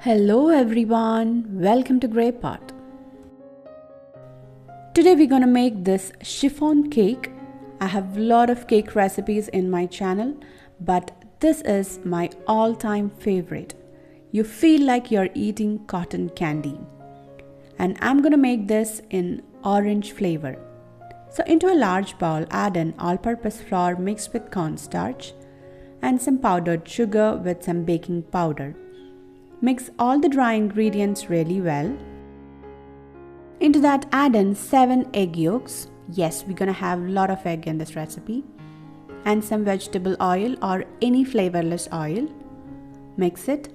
Hello everyone, welcome to Grey Pot. Today we're gonna make this chiffon cake. I have a lot of cake recipes in my channel, but this is my all-time favorite. You feel like you're eating cotton candy. And I'm gonna make this in orange flavor. So into a large bowl, add an all-purpose flour mixed with cornstarch and some powdered sugar with some baking powder. Mix all the dry ingredients really well. Into that add in 7 egg yolks. Yes, we're gonna have a lot of egg in this recipe. And some vegetable oil or any flavorless oil. Mix it.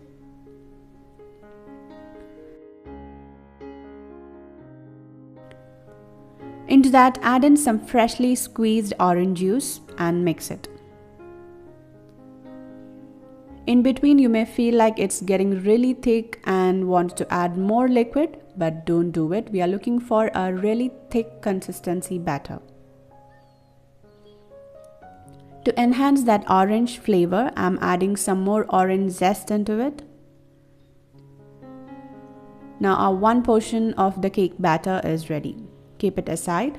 Into that add in some freshly squeezed orange juice and mix it. In between you may feel like it's getting really thick and want to add more liquid, but don't do it. We are looking for a really thick consistency batter. To enhance that orange flavor, I'm adding some more orange zest into it. Now our one portion of the cake batter is ready. Keep it aside.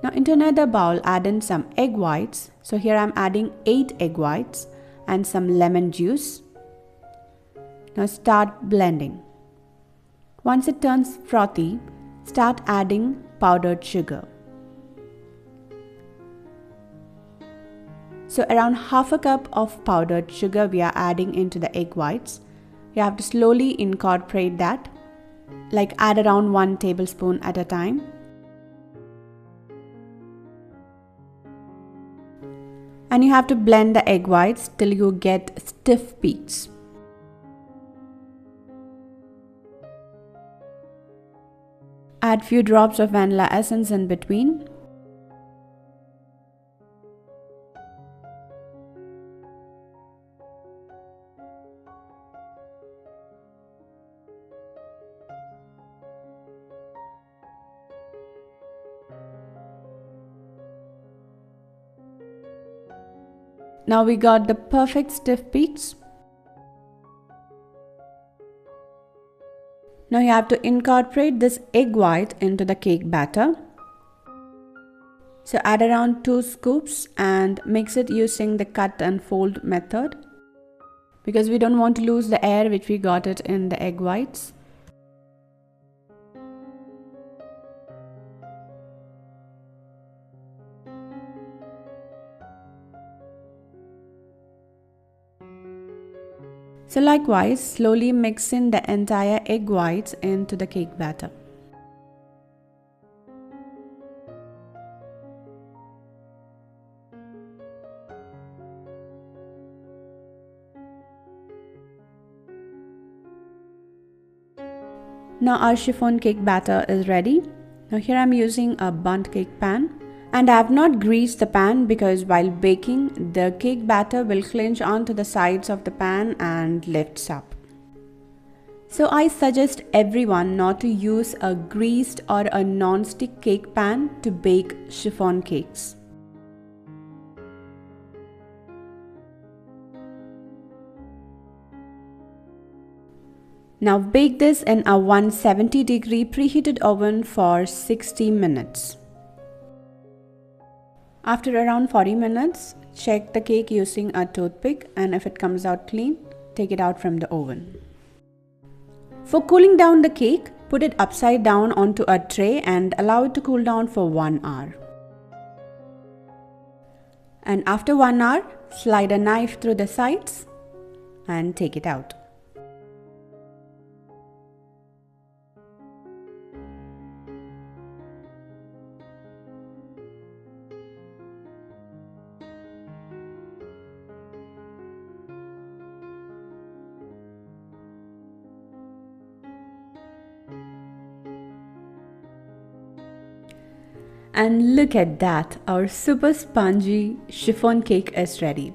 Now into another bowl add in some egg whites. So here I'm adding 8 egg whites and some lemon juice. Now start blending. Once it turns frothy, start adding powdered sugar. So around half a cup of powdered sugar we are adding into the egg whites. You have to slowly incorporate that, like add around 1 tablespoon at a time. And you have to blend the egg whites till you get stiff peaks. Add few drops of vanilla essence in between. Now we got the perfect stiff peaks. Now you have to incorporate this egg white into the cake batter. So add around 2 scoops and mix it using the cut and fold method, because we don't want to lose the air which we got it in the egg whites. So likewise, slowly mix in the entire egg whites into the cake batter. Now our chiffon cake batter is ready. Now here I'm using a bundt cake pan. And I have not greased the pan because while baking, the cake batter will clinch onto the sides of the pan and lifts up. So I suggest everyone not to use a greased or a non-stick cake pan to bake chiffon cakes. Now bake this in a 170-degree preheated oven for 60 minutes. After around 40 minutes, check the cake using a toothpick, and if it comes out clean, take it out from the oven. For cooling down the cake, put it upside down onto a tray and allow it to cool down for 1 hour. And after 1 hour, slide a knife through the sides and take it out. And look at that, our super spongy chiffon cake is ready.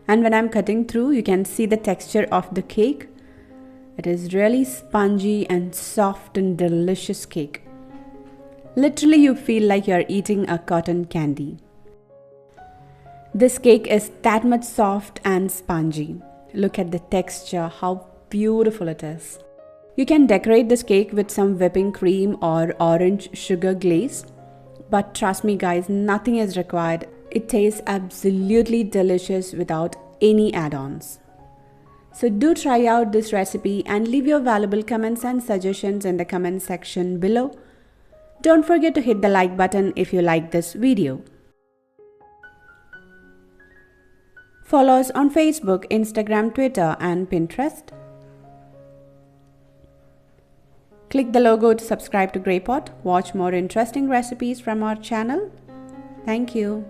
And when I'm cutting through, you can see the texture of the cake. It is really spongy and soft and delicious cake. Literally you feel like you're eating a cotton candy. This cake is that much soft and spongy. Look at the texture, how beautiful it is. You can decorate this cake with some whipping cream or orange sugar glaze. But trust me guys, nothing is required. It tastes absolutely delicious without any add-ons. So do try out this recipe and leave your valuable comments and suggestions in the comment section below. Don't forget to hit the like button if you like this video. Follow us on Facebook, Instagram, Twitter and Pinterest. Click the logo to subscribe to Grey Pot. Watch more interesting recipes from our channel. Thank you.